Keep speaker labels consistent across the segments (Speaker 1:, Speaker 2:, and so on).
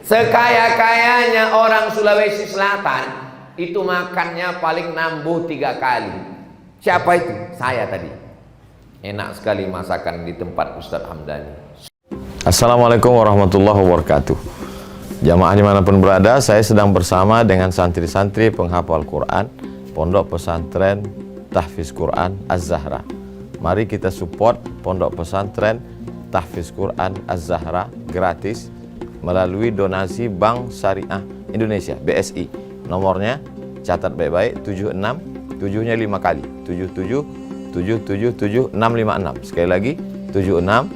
Speaker 1: Sekaya-kayanya orang Sulawesi Selatan itu makannya paling nambah 3 kali. Siapa itu? Saya tadi. Enak sekali masakan di tempat Ustadz Hamdani.
Speaker 2: Assalamualaikum warahmatullahi wabarakatuh. Jamaah dimanapun berada, saya sedang bersama dengan santri-santri penghafal Quran Pondok Pesantren Tahfiz Quran Az-Zahra. Mari kita support Pondok Pesantren Tahfiz Quran Az-Zahra gratis melalui donasi Bank Syariah Indonesia (BSI). Nomornya catat baik-baik, 76 7-nya 5 kali, 77 777 656. Sekali lagi 76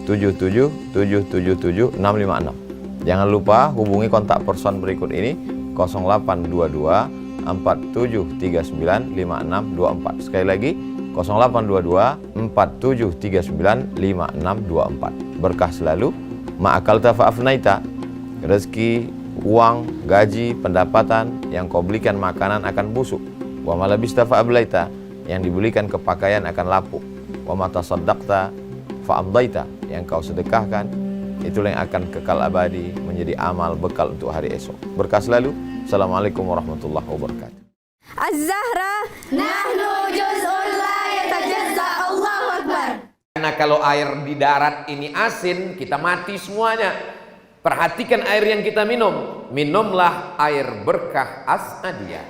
Speaker 2: 77 777 656. Jangan lupa hubungi kontak person berikut ini 0822 4739 5624. Sekali lagi 0822 4739 5624. Berkah selalu, ma'akalta fa'afnaita. Rezeki, uang, gaji, pendapatan yang kau belikan makanan akan busuk. Wa malabista fa'ablaita, yang dibelikan kepakaian akan lapuk. Wa mata saddaqta fa'amdaita, yang kau sedekahkan itulah yang akan kekal abadi menjadi amal bekal untuk hari esok. Berkah selalu. Assalamualaikum warahmatullahi wabarakatuh.
Speaker 3: Az-Zahra nahnu juz'un la yatajazza. Allahu Akbar.
Speaker 1: Karena kalau air di darat ini asin, kita mati semuanya. Perhatikan air yang kita minum. Minumlah air berkah As-Adiyah.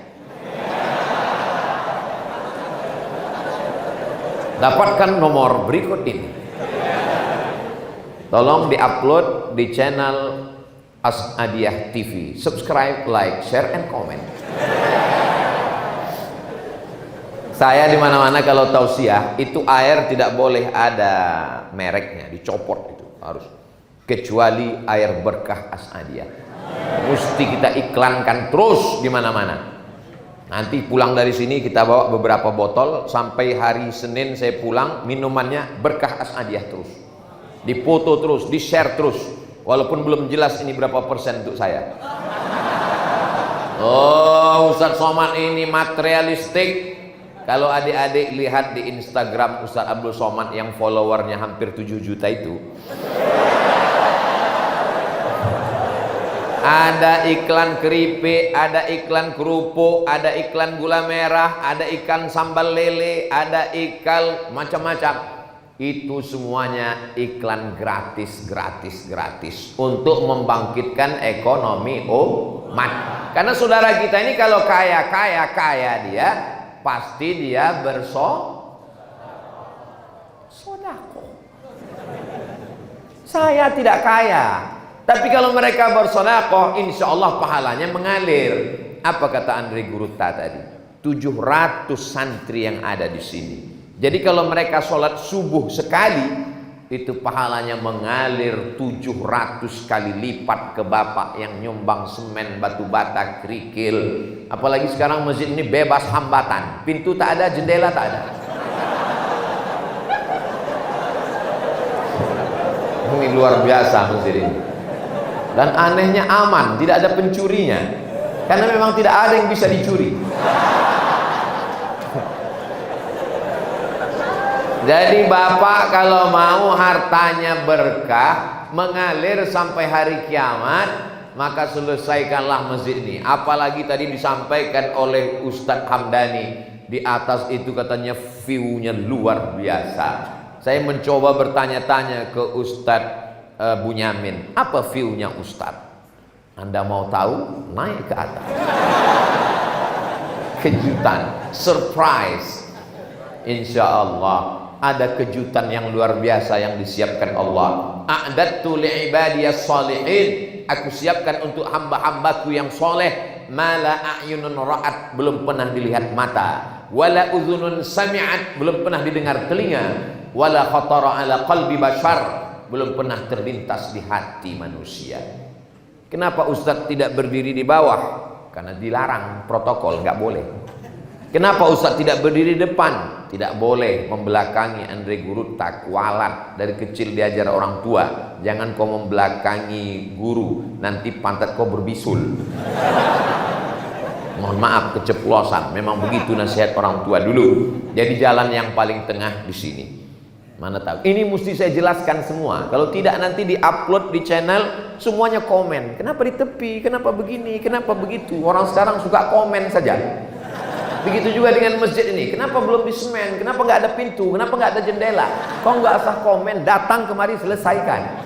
Speaker 1: Dapatkan nomor berikut ini. Tolong diupload di channel As-Adiyah TV. Subscribe, like, share, and comment. Saya di mana-mana kalau tausiah itu air tidak boleh ada mereknya, dicopot itu harus. Kecuali air berkah As-Adiyah. Mesti kita iklankan terus di mana-mana. Nanti pulang dari sini kita bawa beberapa botol, sampai hari Senin saya pulang minumannya berkah As-Adiyah terus. Dipoto terus, di-share terus. Walaupun belum jelas ini berapa persen untuk saya. Oh, Ustadz Somad ini materialistik. Kalau adik-adik lihat di Instagram Ustadz Abdul Somad yang followernya hampir 7 juta itu, ada iklan keripik, ada iklan kerupuk, ada iklan gula merah, ada ikan sambal lele, ada iklan macam-macam. Itu semuanya iklan gratis untuk membangkitkan ekonomi umat. Karena saudara kita ini kalau kaya dia, pasti dia bersodako. Saya tidak kaya, tapi kalau mereka bersodako, insya Allah pahalanya mengalir. Apa kata Andre Gurutta tadi? 700 santri yang ada di sini. Jadi kalau mereka sholat subuh sekali, itu pahalanya mengalir 700 kali lipat ke bapak yang nyumbang semen, batu bata, kerikil. Apalagi sekarang masjid ini bebas hambatan, pintu tak ada, jendela tak ada. Ini luar biasa masjid ini. Dan anehnya aman, tidak ada pencurinya, karena memang tidak ada yang bisa dicuri. Jadi bapak kalau mau hartanya berkah mengalir sampai hari kiamat, maka selesaikanlah masjid ini. Apalagi tadi disampaikan oleh Ustadz Hamdani, di atas itu katanya view-nya luar biasa. Saya mencoba bertanya-tanya ke Ustadz Bunyamin, apa view-nya Ustadz? Anda mau tahu? Naik ke atas. Kejutan, surprise. Insya Allah ada kejutan yang luar biasa yang disiapkan Allah. A'dadtu li'ibadiyas salihin, aku siapkan untuk hamba-hambaku yang soleh, mala a'yunun ra'at, belum pernah dilihat mata, wala udhunun sami'at, belum pernah didengar telinga, wala khatara ala qalbi bashar, belum pernah terlintas di hati manusia. Kenapa Ustadz tidak berdiri di bawah? Karena dilarang protokol, nggak boleh. Kenapa Ustadz tidak berdiri di depan? Tidak boleh membelakangi Andre Gurutta, kualat. Dari kecil diajar orang tua, jangan kau membelakangi guru, nanti pantat kau berbisul. Mohon maaf keceplosan, memang begitu nasihat orang tua dulu. Jadi jalan yang paling tengah di sini. Mana tahu. Ini mesti saya jelaskan semua. Kalau tidak nanti di-upload di channel semuanya komen. Kenapa di tepi? Kenapa begini? Kenapa begitu? Orang sekarang suka komen saja. Begitu juga dengan masjid ini. Kenapa belum disemen? Kenapa nggak ada pintu? Kenapa nggak ada jendela? Kau nggak usah komen. Datang kemari selesaikan.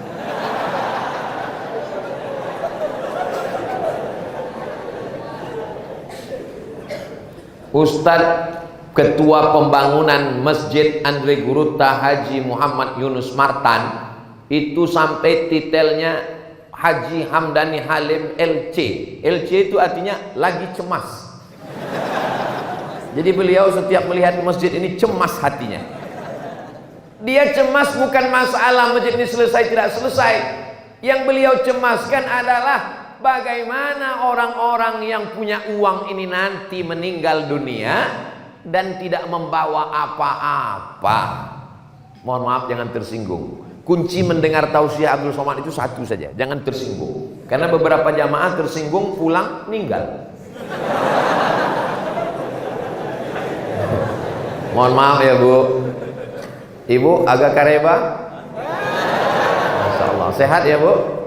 Speaker 1: Ustadz Ketua Pembangunan Masjid Andre Gurutta Haji Muhammad Yunus Martan itu sampai titelnya Haji Hamdani Halim LC. LC itu artinya lagi cemas. Jadi beliau setiap melihat masjid ini cemas hatinya. Dia cemas bukan masalah masjid ini selesai tidak selesai. Yang beliau cemaskan adalah bagaimana orang-orang yang punya uang ini nanti meninggal dunia dan tidak membawa apa-apa. Mohon maaf, jangan tersinggung. Kunci mendengar tausiah Abdul Somad itu satu saja, jangan tersinggung. Karena beberapa jamaah tersinggung pulang meninggal. Mohon maaf ya Bu. Ibu agak kareba? Masya Allah. Sehat ya Bu?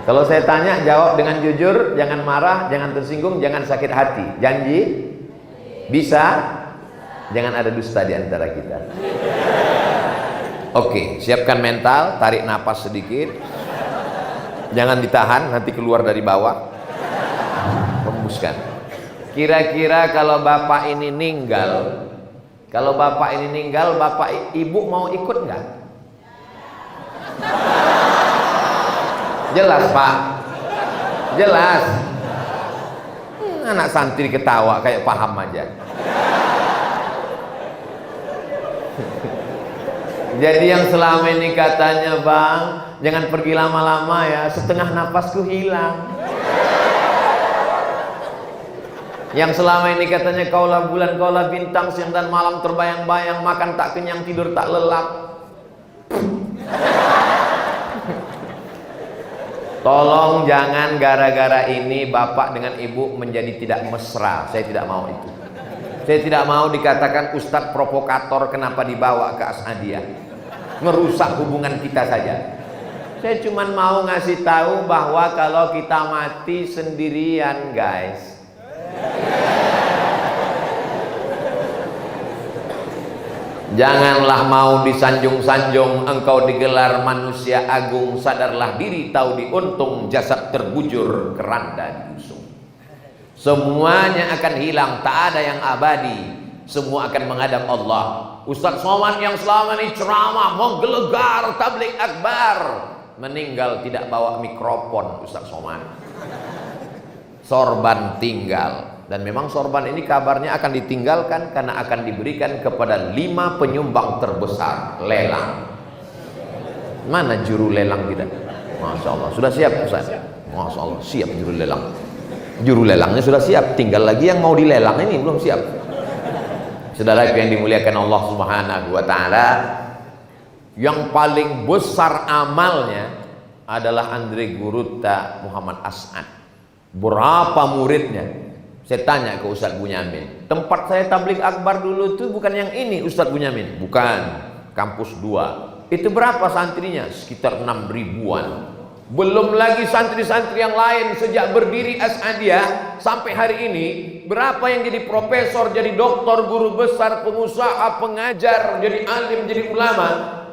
Speaker 1: Kalau saya tanya jawab dengan jujur, jangan marah, jangan tersinggung, jangan sakit hati. Janji? Bisa? Jangan ada dusta di antara kita. Oke, siapkan mental, tarik napas sedikit. Jangan ditahan, nanti keluar dari bawah. Hembuskan. Kira-kira kalau bapak ini meninggal, bapak ibu mau ikut nggak? Jelas Pak? Jelas? Anak santri ketawa kayak paham aja. Jadi yang selama ini katanya, Bang, jangan pergi lama-lama ya, setengah napasku hilang. Yang selama ini katanya kaulah bulan, kaulah bintang, siang dan malam terbayang-bayang, makan tak kenyang, tidur tak lelap. Tolong jangan gara-gara ini bapak dengan ibu menjadi tidak mesra. Saya tidak mau itu. Saya tidak mau dikatakan ustadz provokator kenapa dibawa ke As'adiyah. Merusak hubungan kita saja. Saya cuma mau ngasih tahu bahwa kalau kita mati sendirian, guys. Janganlah mau disanjung-sanjung, engkau digelar manusia agung, sadarlah diri tahu diuntung, jasad terbujur keranda diusung. Semuanya akan hilang, tak ada yang abadi. Semua akan menghadap Allah. Ustadz Somad yang selama ini ceramah menggelegar tabligh akbar, meninggal tidak bawa mikrofon. Ustadz Somad sorban tinggal, dan memang sorban ini kabarnya akan ditinggalkan karena akan diberikan kepada 5 penyumbang terbesar lelang. Mana juru lelang kita? Masya Allah, sudah siap Ustaz? Masya Allah, siap juru lelang. Juru lelangnya sudah siap, tinggal lagi yang mau dilelang ini belum siap. Saudara yang dimuliakan Allah Subhanahu wa taala, yang paling besar amalnya adalah Andre Gurutta Muhammad As'ad. Berapa muridnya? Saya tanya ke Ustadz Bunyamin, tempat saya tabligh akbar dulu itu bukan yang ini Ustadz Bunyamin? Bukan, kampus 2. Itu berapa santrinya? Sekitar 6.000-an. Belum lagi santri-santri yang lain. Sejak berdiri As'adiyah sampai hari ini, berapa yang jadi profesor, jadi doktor, guru besar, pengusaha, pengajar, jadi alim, jadi ulama,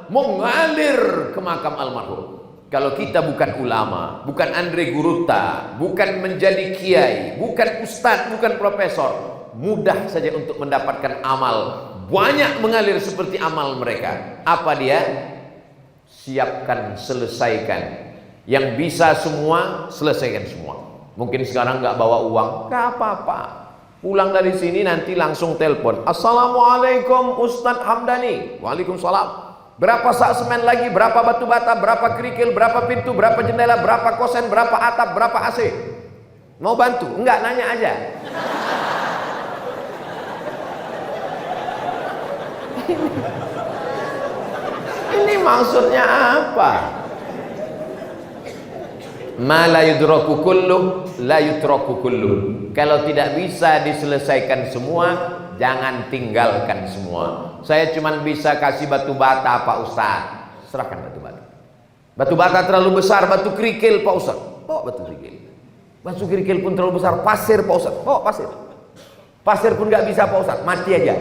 Speaker 1: mengalir ke makam almarhum. Kalau kita bukan ulama, bukan Andre Gurutta, bukan menjadi kiai, bukan ustadz, bukan profesor, mudah saja untuk mendapatkan amal. Banyak mengalir seperti amal mereka. Apa dia? Siapkan, selesaikan. Yang bisa semua, selesaikan semua. Mungkin sekarang nggak bawa uang, nggak apa-apa. Pulang dari sini nanti langsung telepon. Assalamualaikum Ustadz Hamdani. Waalaikumsalam. Berapa sak semen lagi? Berapa batu bata? Berapa kerikil? Berapa pintu? Berapa jendela? Berapa kosen? Berapa atap? Berapa AC? Mau bantu? Enggak, nanya aja. Ini maksudnya apa? Ma la yudraku kullu la yutraku kullu. Kalau tidak bisa diselesaikan semua, jangan tinggalkan semua. Saya cuma bisa kasih batu bata Pak Ustaz, serahkan batu bata. Batu bata terlalu besar, batu kerikil Pak Ustaz, bawa batu kerikil. Batu kerikil pun terlalu besar, pasir Pak Ustaz, bawa pasir. Pasir pun nggak bisa Pak Ustaz, mati aja.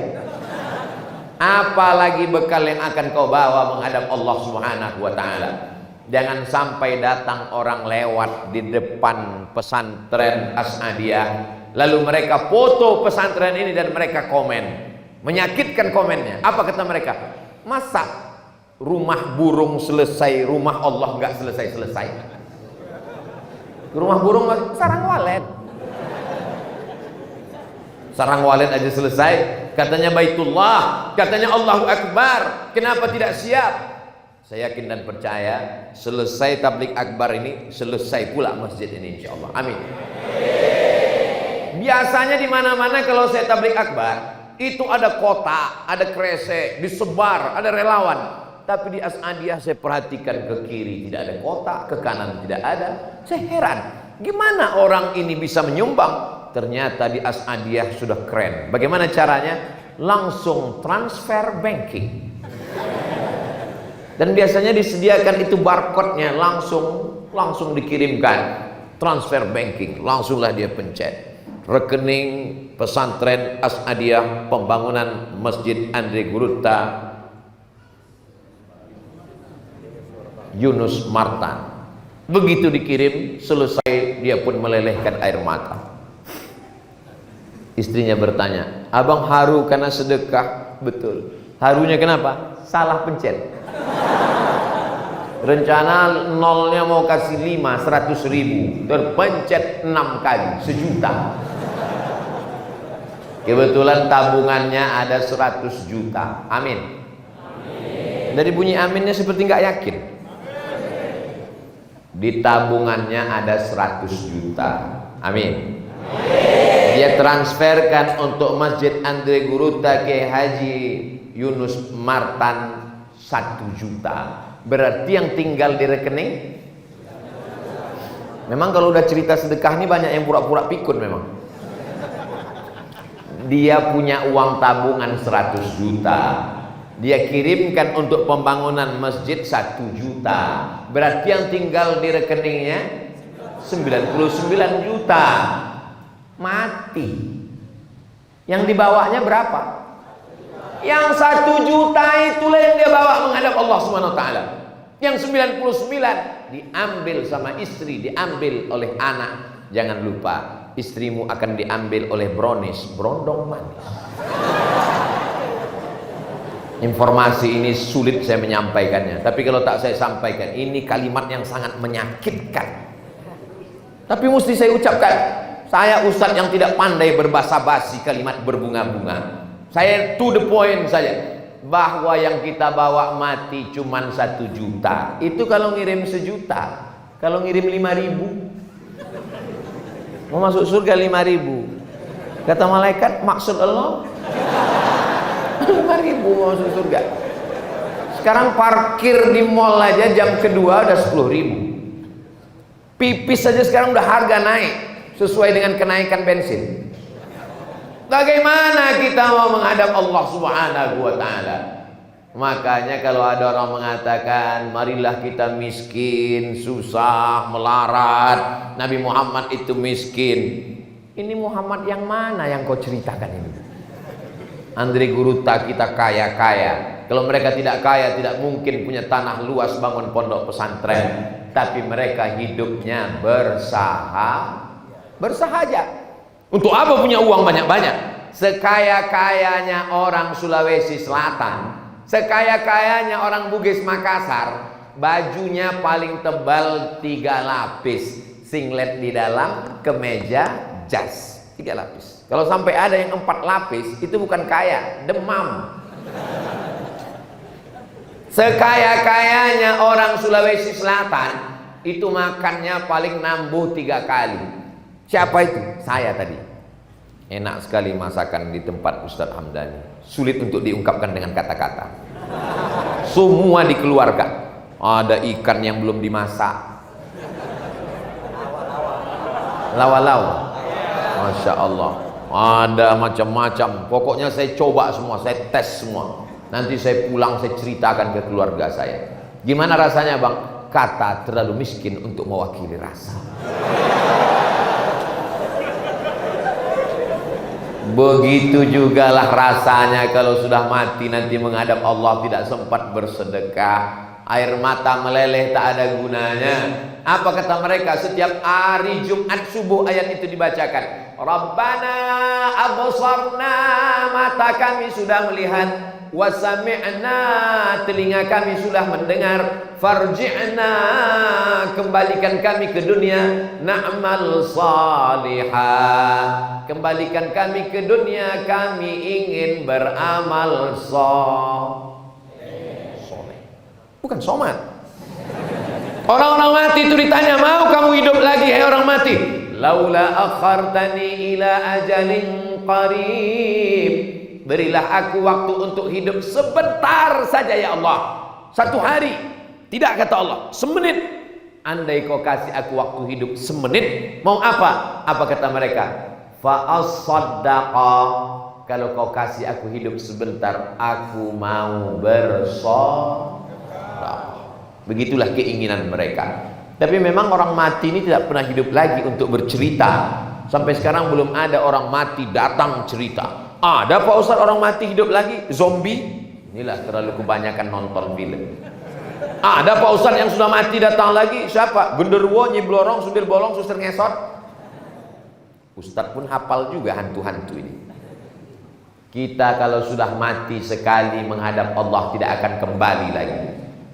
Speaker 1: Apalagi bekal yang akan kau bawa menghadap Allah Subhanahu wa Ta'ala. Jangan sampai datang orang lewat di depan pesantren As'adiyah, lalu mereka foto pesantren ini dan mereka komen, menyakitkan komennya. Apa kata mereka? Masa rumah burung selesai, rumah Allah nggak selesai-selesai? Rumah burung sarang walet, sarang walet aja selesai. Katanya Baitullah, katanya Allahu Akbar, kenapa tidak siap? Saya yakin dan percaya selesai tablik akbar ini, selesai pula masjid ini insyaallah. Amin. Biasanya di mana-mana kalau saya tablik akbar itu ada kotak, ada kresek, disebar, ada relawan. Tapi di As'adiyah saya perhatikan ke kiri tidak ada kotak, ke kanan tidak ada. Saya heran, gimana orang ini bisa menyumbang? Ternyata di As'adiyah sudah keren. Bagaimana caranya? Langsung transfer banking. Dan biasanya disediakan itu barcode-nya, langsung dikirimkan. Transfer banking, langsunglah dia pencet. Rekening pesantren As'adiyah pembangunan Masjid Andre Gurutta Yunus Martan. Begitu dikirim, selesai dia pun melelehkan air mata. Istrinya bertanya, abang haru karena sedekah? Betul. Harunya kenapa? Salah pencet. Rencana nolnya mau kasih 100.000, terpencet 6 kali, 1 juta. Kebetulan tabungannya ada 100 juta. Amin. Dari bunyi aminnya seperti nggak yakin. Di tabungannya ada 100 juta. Amin. Dia transferkan untuk Masjid Andre Gurutta ke Haji Yunus Martan 1 juta. Berarti yang tinggal di rekening. Memang kalau udah cerita sedekah ini banyak yang pura-pura pikun memang. Dia punya uang tabungan 100 juta. Dia kirimkan untuk pembangunan masjid 1 juta. Berarti yang tinggal di rekeningnya 99 juta. Mati. Yang dibawanya berapa? Yang 1 juta itulah yang dia bawa menghadap Allah Subhanahu wa Ta'ala. Yang 99 diambil sama istri, diambil oleh anak. Jangan lupa, istrimu akan diambil oleh brownies, brondong manis. Informasi ini sulit saya menyampaikannya, tapi kalau tak saya sampaikan, ini kalimat yang sangat menyakitkan. Tapi mesti saya ucapkan. Saya ustadz yang tidak pandai berbahasa basi, kalimat berbunga-bunga. Saya to the point saja. Bahwa yang kita bawa mati cuman 1 juta. Itu kalau ngirim 1 juta. Kalau ngirim 5.000, mau masuk surga 5.000. Kata malaikat, maksud Allah 5.000 mau masuk surga. Sekarang parkir di mall aja jam kedua udah 10.000. Pipis saja sekarang udah harga naik sesuai dengan kenaikan bensin. Bagaimana kita mau menghadap Allah Subhanahu wa Ta'ala? Makanya kalau ada orang mengatakan marilah kita miskin, susah, melarat, Nabi Muhammad itu miskin. Ini Muhammad yang mana yang kau ceritakan ini? Andre Gurutta kita kaya-kaya. Kalau mereka tidak kaya, tidak mungkin punya tanah luas bangun pondok pesantren. Tapi mereka hidupnya bersahaja. Untuk apa punya uang banyak-banyak? Sekaya-kayanya orang Sulawesi Selatan, sekaya-kayanya orang Bugis Makassar, bajunya paling tebal 3 lapis, singlet di dalam, kemeja, jas, 3 lapis. Kalau sampai ada yang 4 lapis, itu bukan kaya, demam. Sekaya-kayanya orang Sulawesi Selatan, itu makannya paling nambuh 3 kali. Siapa itu? Saya tadi. Enak sekali masakan di tempat Ustadz Hamdani. Sulit untuk diungkapkan dengan kata-kata. Semua dikeluarkan. Ada ikan yang belum dimasak. Lawa-lawa. Masya Allah. Ada macam-macam. Pokoknya saya coba semua, saya tes semua. Nanti saya pulang saya ceritakan ke keluarga saya. Gimana rasanya bang? Kata terlalu miskin untuk mewakili rasa. Begitu jugalah rasanya kalau sudah mati nanti menghadap Allah tidak sempat bersedekah. Air mata meleleh tak ada gunanya. Apa kata mereka? Setiap hari Jumat subuh ayat itu dibacakan. Rabbana absarna, mata kami sudah melihat, wa sami'na, telinga kami sudah mendengar, farji'na, kembalikan kami ke dunia, na'mal salihah, kembalikan kami ke dunia, kami ingin beramal soleh. Bukan somat. Orang-orang mati itu ditanya, mau kamu hidup lagi hai orang mati? Laula akhartani ila ajalin qarib, berilah aku waktu untuk hidup sebentar saja ya Allah. 1 hari. Tidak kata Allah, semenit. Andai kau kasih aku waktu hidup semenit, mau apa? Apa kata mereka? Fa as-saddaqa, kalau kau kasih aku hidup sebentar, aku mau bersedekah. Begitulah keinginan mereka. Tapi memang orang mati ini tidak pernah hidup lagi untuk bercerita. Sampai sekarang belum ada orang mati datang cerita. Ada Pak Ustaz orang mati hidup lagi? Zombie? Inilah terlalu kebanyakan nonton film. Ada Pak Ustaz yang sudah mati datang lagi? Siapa? Genderuwo, Nyi Blorong, Sundel Bolong, Suster Ngesot. Ustaz pun hafal juga hantu-hantu ini. Kita kalau sudah mati sekali menghadap Allah tidak akan kembali lagi.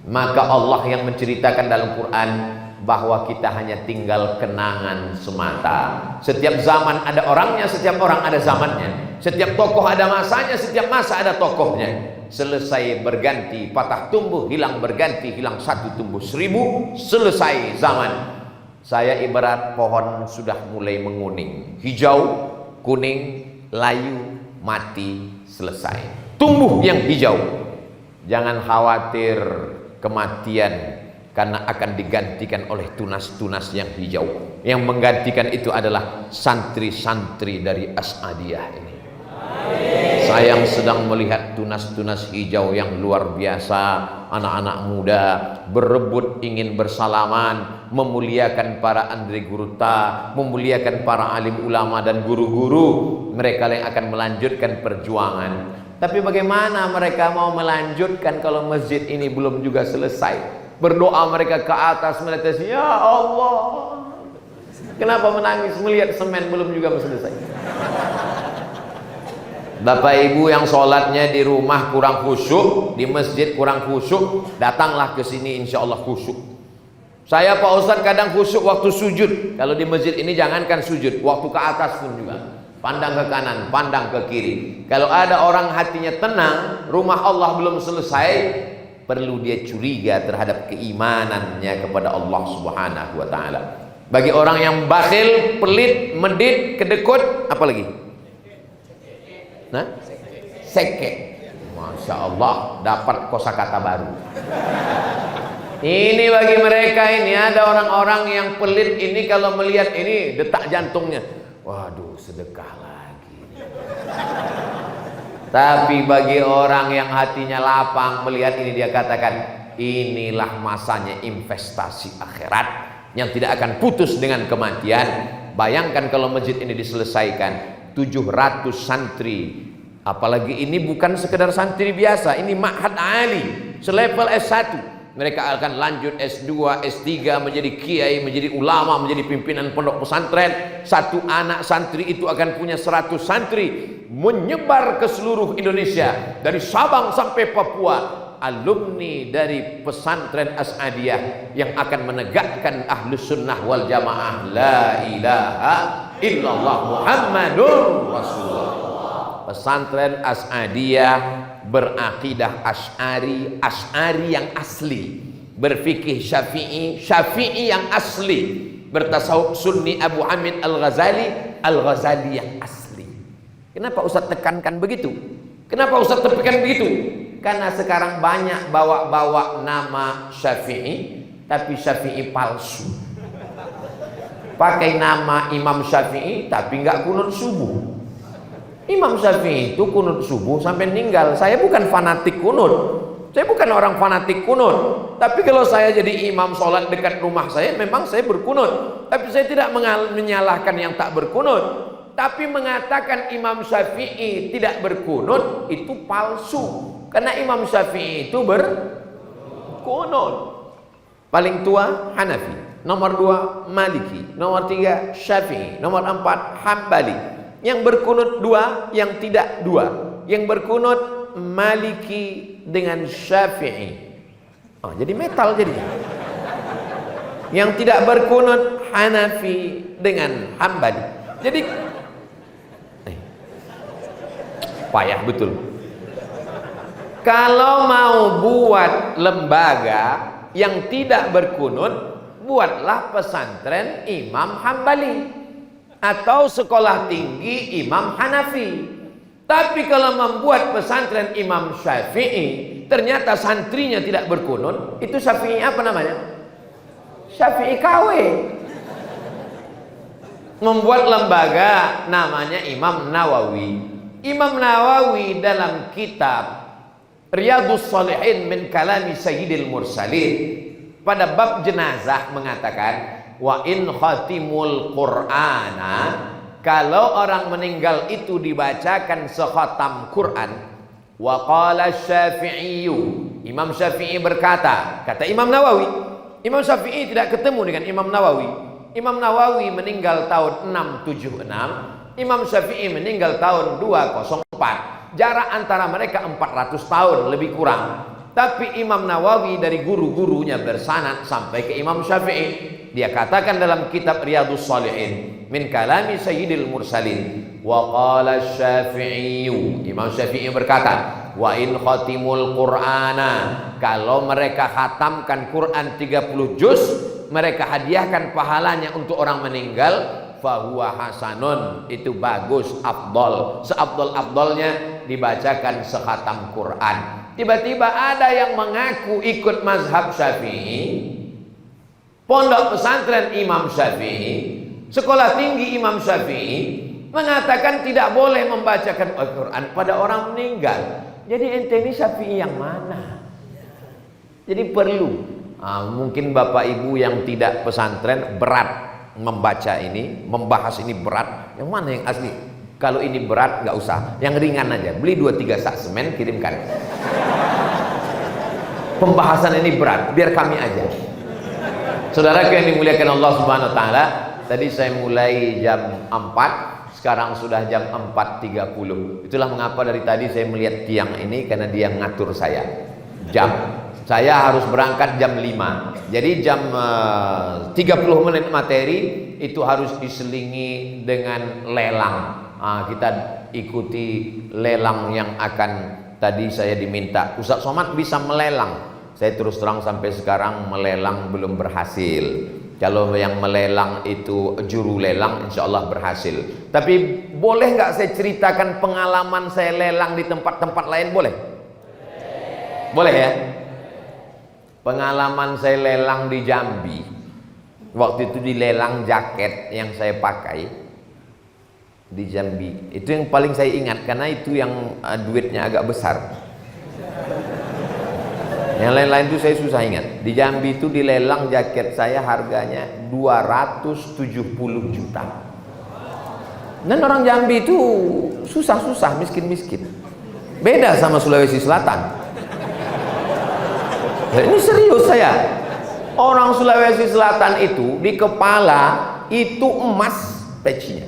Speaker 1: Maka Allah yang menceritakan dalam Quran bahwa kita hanya tinggal kenangan semata. Setiap zaman ada orangnya, setiap orang ada zamannya. Setiap tokoh ada masanya, setiap masa ada tokohnya. Selesai berganti, patah tumbuh, hilang berganti, hilang satu tumbuh 1000, selesai zaman. Saya ibarat pohon sudah mulai menguning, hijau, kuning, layu, mati, selesai. Tumbuh yang hijau. Jangan khawatir kematian, karena akan digantikan oleh tunas-tunas yang hijau. Yang menggantikan itu adalah santri-santri dari As'adiyah ini. Saya yang sedang melihat tunas-tunas hijau yang luar biasa. Anak-anak muda berebut ingin bersalaman, memuliakan para Andre Guruta, memuliakan para alim ulama dan guru-guru. Mereka yang akan melanjutkan perjuangan. Tapi bagaimana mereka mau melanjutkan kalau masjid ini belum juga selesai? Berdoa mereka ke atas melihat, ya Allah, kenapa menangis melihat semen belum juga selesai? Bapak ibu yang sholatnya di rumah kurang khusyuk, di masjid kurang khusyuk, datanglah ke sini insya Allah khusyuk. Saya Pak Ustadz kadang khusyuk waktu sujud. Kalau di masjid ini jangankan sujud, waktu ke atas pun juga. Pandang ke kanan, pandang ke kiri. Kalau ada orang hatinya tenang, rumah Allah belum selesai, perlu dia curiga terhadap keimanannya kepada Allah Subhanahu wa taala. Bagi orang yang bakhil, pelit, medit, kedekut, apa lagi? Nah? Seke. Masya Allah, dapat kosakata baru. Ini bagi mereka ini, ada orang-orang yang pelit ini kalau melihat ini detak jantungnya. Waduh, sedekah lagi. Tapi bagi orang yang hatinya lapang melihat ini, dia katakan inilah masanya investasi akhirat yang tidak akan putus dengan kematian. Bayangkan kalau masjid ini diselesaikan, 700 santri. Apalagi ini bukan sekedar santri biasa, ini ma'had ali, selevel S1. Mereka akan lanjut S2, S3, menjadi kiai, menjadi ulama, menjadi pimpinan pondok pesantren. Satu anak santri itu akan punya 100 santri, menyebar ke seluruh Indonesia, dari Sabang sampai Papua. Alumni dari pesantren As'adiyah yang akan menegakkan ahlus sunnah wal jamaah, la ilaha illallah Muhammadur Rasulullah. Pesantren As'adiyah berakidah Asy'ari, Asy'ari yang asli, berfikih Syafi'i, Syafi'i yang asli, bertasawuf Sunni Abu Hamid Al-Ghazali, Al-Ghazali yang asli. Kenapa Ustaz tekankan begitu? Kenapa Ustaz tekankan begitu? Karena sekarang banyak bawa-bawa nama Syafi'i, tapi Syafi'i palsu. Pakai nama Imam Syafi'i, tapi nggak kunut subuh. Imam Syafi'i itu kunut subuh sampai meninggal. Saya bukan fanatik kunut. Saya bukan orang fanatik kunut. Tapi kalau saya jadi imam sholat dekat rumah saya, memang saya berkunut. Tapi saya tidak menyalahkan yang tak berkunut. Tapi mengatakan Imam Syafi'i tidak berkunut itu palsu. Karena Imam Syafi'i itu berkunut. Paling tua Hanafi, nomor 2 Maliki, nomor 3 Syafi'i, nomor 4 Hambali. Yang berkunut 2, yang tidak 2. Yang berkunut Maliki dengan Syafi'i. Oh, jadi metal jadinya. Yang tidak berkunut Hanafi dengan Hambali. Jadi payah betul. Kalau mau buat lembaga yang tidak berkunut, buatlah pesantren Imam Hambali atau sekolah tinggi Imam Hanafi. Tapi kalau membuat pesantren Imam Syafi'i, ternyata santrinya tidak berkunut, itu Syafi'i apa namanya? Syafi'i KW. Membuat lembaga namanya Imam Nawawi. Imam Nawawi dalam kitab Riyadhus Shalihin min kalami Sayyidil Mursalin pada bab jenazah mengatakan, wa in khatimul Qur'ana, kalau orang meninggal itu dibacakan sekhatam Quran. Wa qala Syafi'i, Imam Syafi'i berkata, kata Imam Nawawi. Imam Syafi'i tidak ketemu dengan Imam Nawawi. Imam Nawawi meninggal tahun 676, Imam Syafi'i meninggal tahun 204. Jarak antara mereka 400 tahun lebih kurang. Tapi Imam Nawawi dari guru-gurunya bersanad sampai ke Imam Syafi'i. Dia katakan dalam kitab Riyadhus Shalihin min kalami Sayyidil Mursalin, wa qala Syafi'i, Imam Syafi'i berkata, wa in khatimul Qur'ana, kalau mereka khatamkan Quran 30 juz, mereka hadiahkan pahalanya untuk orang meninggal, fahuwa hasanun, itu bagus, afdol, seafdol-afdolnya dibacakan sekhatam Quran. Tiba-tiba ada yang mengaku ikut mazhab Syafi'i, pondok pesantren Imam Syafi'i, sekolah tinggi Imam Syafi'i, mengatakan tidak boleh membacakan Al-Quran pada orang meninggal. Jadi ente ini Syafi'i yang mana? Jadi perlu mungkin bapak ibu yang tidak pesantren berat membaca ini, membahas ini berat. Yang mana yang asli? Kalau ini berat nggak usah, yang ringan aja. Beli 2-3 sak semen, kirimkan. Pembahasan ini berat, biar kami aja. Saudara yang dimuliakan Allah Subhanahu Wa Taala, tadi saya mulai jam 4, sekarang sudah jam 4.30. Itulah mengapa dari tadi saya melihat tiang ini, karena dia ngatur saya. Jam. Saya harus berangkat jam 5. Jadi jam 30 menit materi itu harus diselingi dengan lelang. Kita ikuti lelang yang akan tadi saya diminta. Ustaz Somad bisa melelang. Saya terus terang sampai sekarang melelang belum berhasil. Kalau yang melelang itu juru lelang, insya Allah berhasil. Tapi boleh nggak saya ceritakan pengalaman saya lelang di tempat-tempat lain? Boleh? Boleh ya? Pengalaman saya lelang di Jambi. Waktu itu dilelang jaket yang saya pakai di Jambi. Itu yang paling saya ingat, karena itu yang duitnya agak besar. Yang lain-lain itu saya susah ingat. Di Jambi itu dilelang jaket saya harganya 270 juta. Dan orang Jambi itu susah-susah, miskin-miskin. Beda sama Sulawesi Selatan. Ini serius saya. Orang Sulawesi Selatan itu di kepala itu emas pecinya.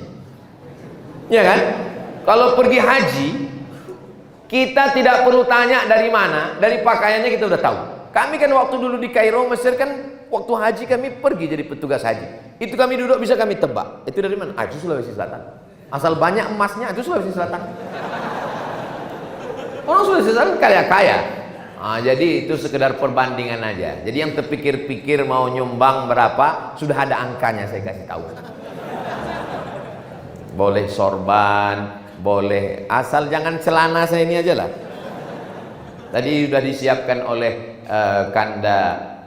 Speaker 1: Ya kan? Kalau pergi haji, kita tidak perlu tanya dari mana, dari pakaiannya kita udah tahu. Kami kan waktu dulu di Kairo, Mesir kan, waktu haji kami pergi jadi petugas haji. Itu kami duduk bisa kami tebak. Itu dari mana? Itu Sulawesi Selatan. Asal banyak emasnya, itu Sulawesi Selatan. Orang Sulawesi Selatan kaya-kaya. Jadi itu sekedar perbandingan aja. Jadi yang terpikir-pikir mau nyumbang berapa, sudah ada angkanya saya kasih tahu. Boleh sorban, boleh, asal jangan celana saya ini aja lah. Tadi sudah disiapkan oleh Kanda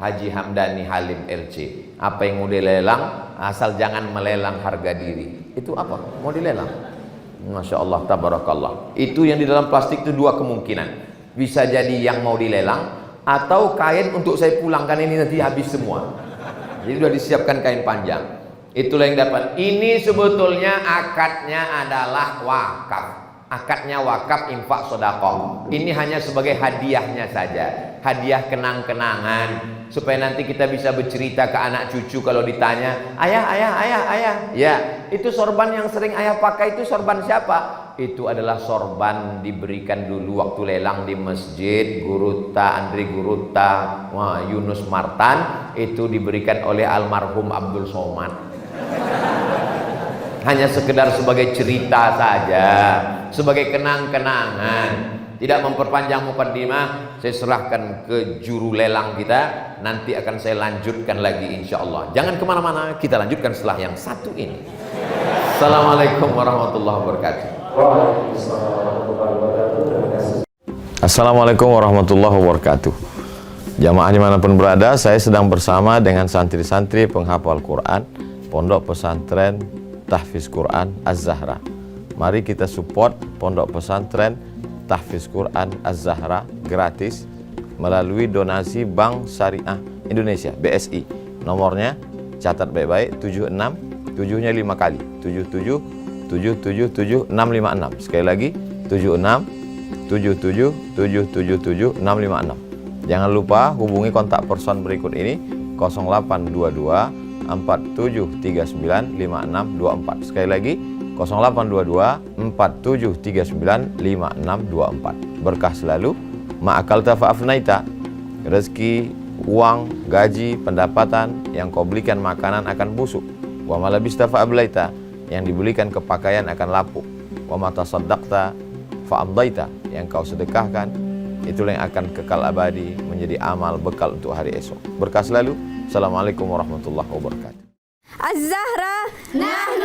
Speaker 1: Haji Hamdani Halim RC. Apa yang mau dilelang, asal jangan melelang harga diri. Itu apa? Mau dilelang? Masya Allah, tabarakallah. Itu yang di dalam plastik itu dua kemungkinan. Bisa jadi yang mau dilelang, atau kain untuk saya pulangkan ini nanti habis semua. Jadi sudah disiapkan kain panjang. Itulah yang dapat. Ini sebetulnya akadnya adalah wakaf. Akadnya wakaf, infak, sedekah. Ini hanya sebagai hadiahnya saja. Hadiah kenang-kenangan. Supaya nanti kita bisa bercerita ke anak cucu kalau ditanya, ayah. Ya, itu sorban yang sering ayah pakai itu sorban siapa? Itu adalah sorban diberikan dulu waktu lelang di masjid. Andri Guruta, Yunus Martan, itu diberikan oleh almarhum Abdul Somad. Hanya sekedar sebagai cerita saja, sebagai kenang-kenangan. Tidak memperpanjang mukaddimah, saya serahkan ke juru lelang kita. Nanti akan saya lanjutkan lagi insya Allah. Jangan kemana-mana, kita lanjutkan setelah yang satu ini. Assalamualaikum warahmatullahi wabarakatuh.
Speaker 2: Assalamualaikum warahmatullahi wabarakatuh. Jamaah dimanapun berada, saya sedang bersama dengan santri-santri penghafal Quran Pondok Pesantren Tahfiz Quran Az-Zahra. Mari kita support Pondok Pesantren Tahfiz Quran Az-Zahra gratis melalui donasi Bank Syariah Indonesia BSI. Nomornya catat baik-baik, 76 7-nya 5 kali 77 777 656. Sekali lagi 76 77 777 656. Jangan lupa hubungi kontak person berikut ini 0822 4739 5624. Sekali lagi 0822 4739 5624. Berkah selalu, ma'akalta fa'afnaita. Rezeki, uang, gaji, pendapatan yang kau belikan makanan akan busuk. Wa malabista fa'ablaita, yang dibelikan ke pakaian akan lapuk. Wa matasaddaqta fa'amdaita, yang kau sedekahkan itulah yang akan kekal abadi menjadi amal bekal untuk hari esok. Berkah selalu. Assalamualaikum warahmatullahi wabarakatuh.
Speaker 3: Az-Zahra, nahnu